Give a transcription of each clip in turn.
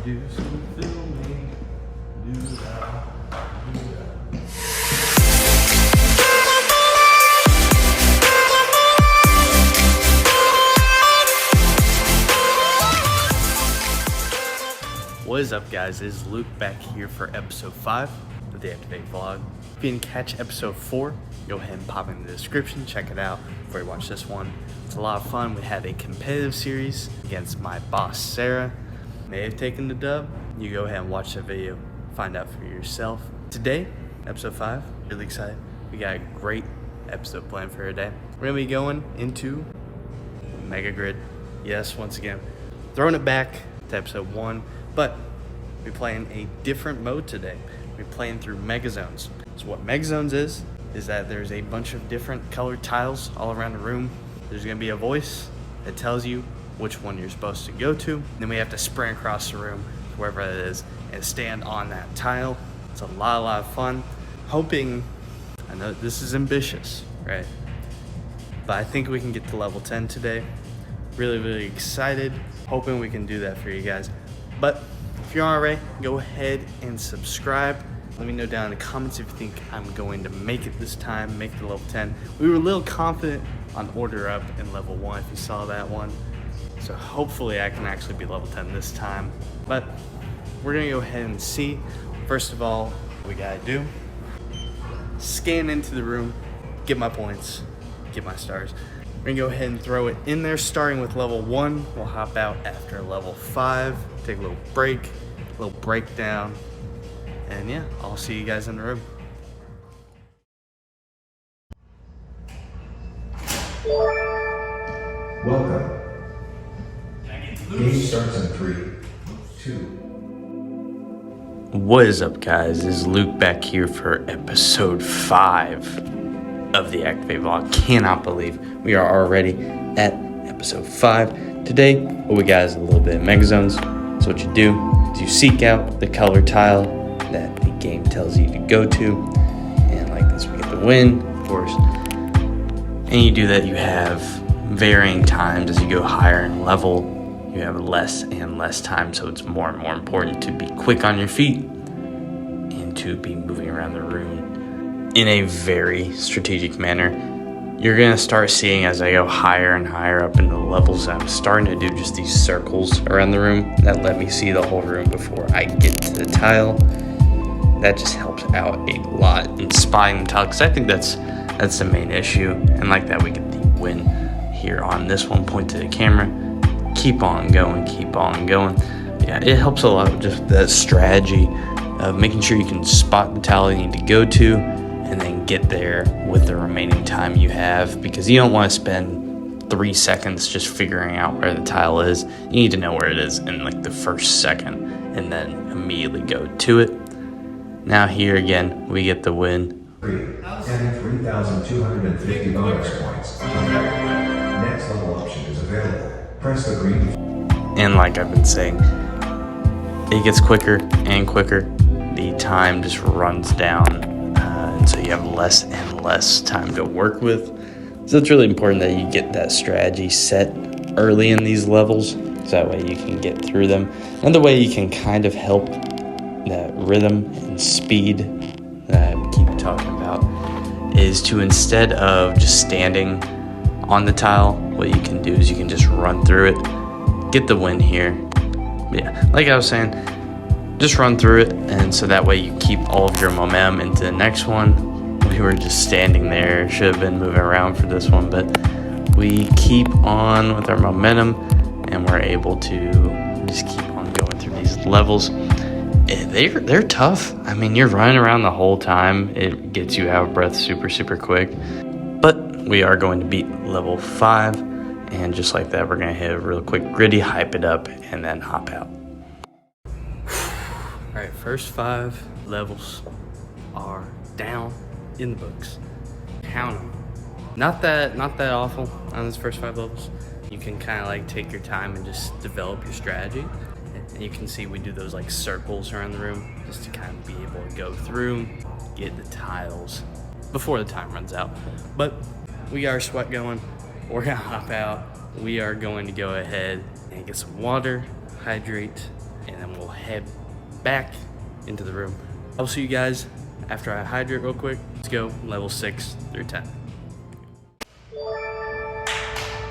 do some filming. Do that. Do that. What is up, guys? It is Luke back here for episode 5 of the Activate vlog. If you didn't catch episode 4, go ahead and pop in the description, check it out before you watch this one. It's a lot of fun. We had a competitive series against my boss, Sarah. May have taken the dub. You go ahead and watch the video, find out for yourself. Today, episode 5, really excited. We got a great episode planned for today. We're gonna be going into Mega Grid. Yes, once again, throwing it back to episode 1, but we're playing a different mode today. We're playing through Mega Zones. So what Mega Zones is that there's a bunch of different colored tiles all around the room. There's gonna be a voice that tells you which one you're supposed to go to. Then we have to sprint across the room, wherever it is, and stand on that tile. It's a lot of fun. Hoping, I know this is ambitious, right? But I think we can get to level 10 today. Really excited. Hoping we can do that for you guys. But if you're already, go ahead and subscribe. Let me know down in the comments if you think I'm going to make it this time, make it to level 10. We were a little confident on Order Up in level 1, if you saw that one. So hopefully I can actually be level 10 this time. But we're gonna go ahead and see. First of all, what we gotta do, scan into the room, get my points, get my stars. We're gonna go ahead and throw it in there, starting with level 1. We'll hop out after level 5, take a little break, a little breakdown, and yeah, I'll see you guys in the room. Welcome. Game starts in 3, 2. What is up, guys? This is Luke back here for episode 5 of the Activate vlog. Cannot believe we are already at episode 5. Today, what we got is a little bit of Mega Zones. So what you do is you seek out the color tile that the game tells you to go to. And like this, we get the win, of course. And you do that, you have varying times as you go higher in level. You have less and less time, so it's more and more important to be quick on your feet and to be moving around the room in a very strategic manner. You're gonna start seeing as I go higher and higher up in the levels, I'm starting to do just these circles around the room that let me see the whole room before I get to the tile. That just helps out a lot in spotting the tile, because I think that's the main issue. And like that, we get the win here on this one. Point to the camera, keep on going. Yeah, it helps a lot with just that strategy of making sure you can spot the tile you need to go to and then get there with the remaining time you have, because you don't want to spend 3 seconds just figuring out where the tile is. You need to know where it is in like the first second and then immediately go to it. Now here again, we get the win. And 3,250 bonus points. Next level option is available. Press the green. And like I've been saying, it gets quicker and quicker. The time just runs down, and so you have less and less time to work with. So it's really important that you get that strategy set early in these levels, so that way you can get through them. Another way you can kind of help that rhythm and speed that I keep talking about is to, instead of just standing on the tile, what you can do is you can just run through it, get the win here. Yeah, like I was saying, just run through it, and so that way you keep all of your momentum into the next one. We were just standing there, should have been moving around for this one, but we keep on with our momentum and we're able to just keep on going through these levels. They're tough. I mean, you're running around the whole time. It gets you out of breath super quick. But we are going to beat level 5. And just like that, we're going to hit a real quick gritty, hype it up, and then hop out. Alright, first 5 levels are down in the books. Count them. Not that awful on those first 5 levels. You can kind of like take your time and just develop your strategy. And you can see we do those like circles around the room just to kind of be able to go through, get the tiles before the time runs out. But we got our sweat going. We're gonna hop out. We are going to go ahead and get some water, hydrate, and then we'll head back into the room. I'll see you guys after I hydrate real quick. Let's go level 6 through 10.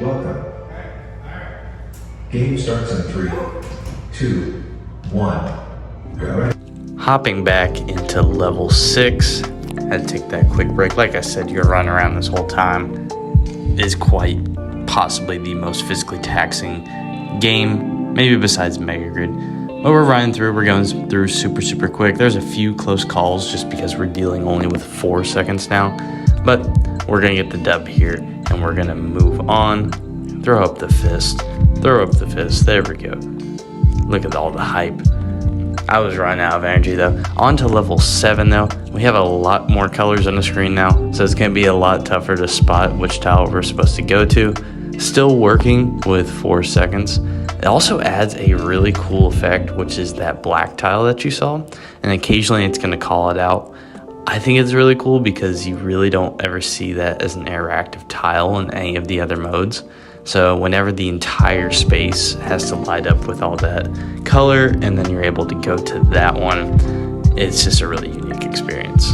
Welcome. Game starts in 3, 2, 1. Go. Hopping back into level 6. Had to take that quick break. Like I said, your run around this whole time is quite possibly the most physically taxing game, maybe besides Mega Grid. But we're running through, we're going through super quick. There's a few close calls just because we're dealing only with 4 seconds now. But we're gonna get the dub here and we're gonna move on. Throw up the fist. There we go. Look at all the hype. I was running out of energy though. On to level 7 though. We have a lot more colors on the screen now, so it's gonna be a lot tougher to spot which tile we're supposed to go to. Still working with 4 seconds. It also adds a really cool effect, which is that black tile that you saw, and occasionally it's gonna call it out. I think it's really cool because you really don't ever see that as an interactive tile in any of the other modes. So whenever the entire space has to light up with all that color and then you're able to go to that one, it's just a really unique experience.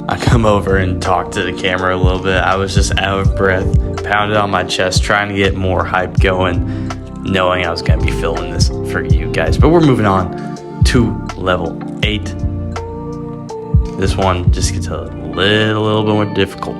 I come over and talk to the camera a little bit. I was just out of breath, pounded on my chest, trying to get more hype going, knowing I was gonna be filming this for you guys. But we're moving on to level 8. This one just gets a little bit more difficult.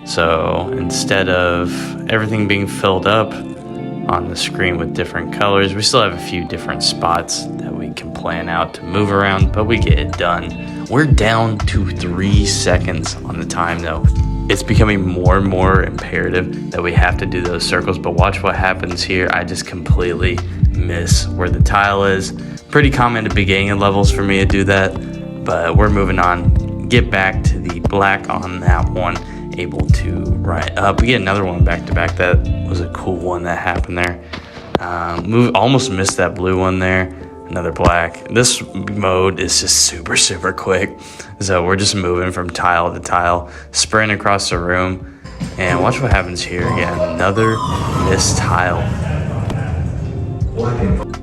So instead of everything being filled up on the screen with different colors, we still have a few different spots that we can plan out to move around, but we get it done. We're down to 3 seconds on the time though. It's becoming more and more imperative that we have to do those circles, but watch what happens here. I just completely miss where the tile is. Pretty common at the beginning of levels for me to do that, but we're moving on. Get back to the black on that one. Able to right up. We get another one back to back. That was a cool one that happened there. Almost missed that blue one there. Another black. This mode is just super quick. So we're just moving from tile to tile, sprint across the room, and watch what happens here again. Another missed tile.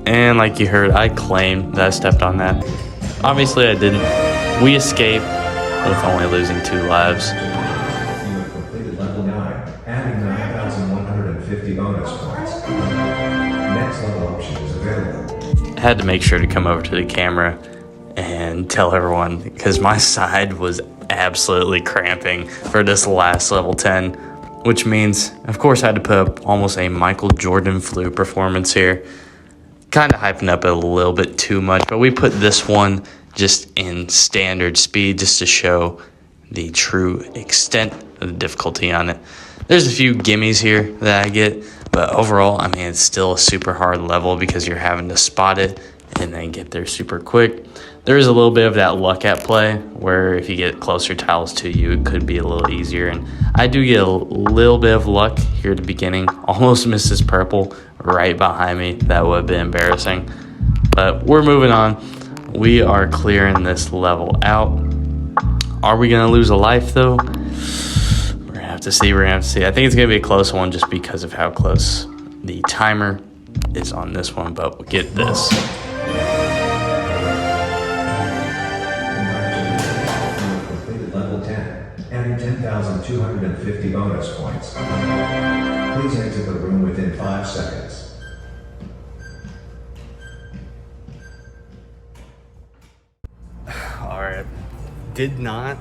And like you heard, I claimed that I stepped on that. Obviously I didn't. We escaped with only losing 2 lives. Adding 9,150 bonus points. Next level option is available. I had to make sure to come over to the camera and tell everyone because my side was absolutely cramping for this last level 10, which means, of course, I had to put up almost a Michael Jordan flu performance here. Kind of hyping up a little bit too much, but we put this one just in standard speed just to show the true extent of the difficulty on it. There's a few gimmies here that I get, but overall, I mean, it's still a super hard level because you're having to spot it and then get there super quick. There is a little bit of that luck at play where if you get closer tiles to you, it could be a little easier. And I do get a little bit of luck here at the beginning. Almost missed this purple right behind me. That would have been embarrassing. But we're moving on. We are clearing this level out. Are we going to lose a life, though? We're going to have to see. I think it's going to be a close one just because of how close the timer is on this one, but we'll get this. You have completed level 10, adding 10,250 bonus points. Please exit the room within 5 seconds. Alright, did not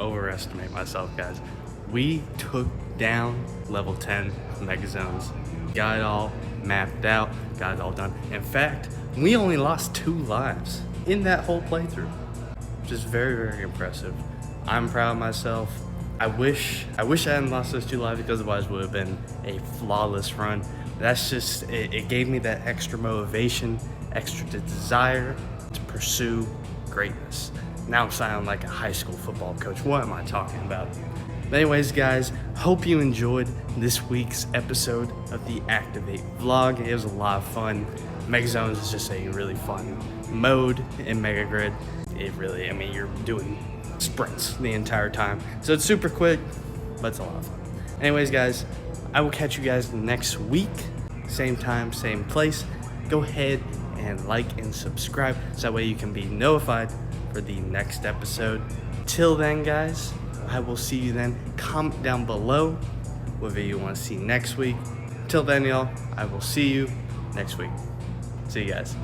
overestimate myself, guys. We took down level 10 Mega Zones. Got it all mapped out, got it all done. In fact, we only lost 2 lives in that whole playthrough, which is very, very impressive. I'm proud of myself. I wish I hadn't lost those 2 lives because otherwise it would have been a flawless run. That's just, it gave me that extra motivation, extra desire to pursue greatness. Now I'm sounding like a high school football coach. What am I talking about? But anyways, guys, hope you enjoyed this week's episode of the Activate vlog. It was a lot of fun. Mega Zones is just a really fun mode in Mega Grid. It really, I mean, you're doing sprints the entire time. So it's super quick, but it's a lot of fun. Anyways, guys, I will catch you guys next week. Same time, same place. Go ahead and like and subscribe so that way you can be notified for the next episode. Till then, guys, I will see you then. Comment down below what video you want to see next week. Till then, y'all, I will see you next week. See you guys.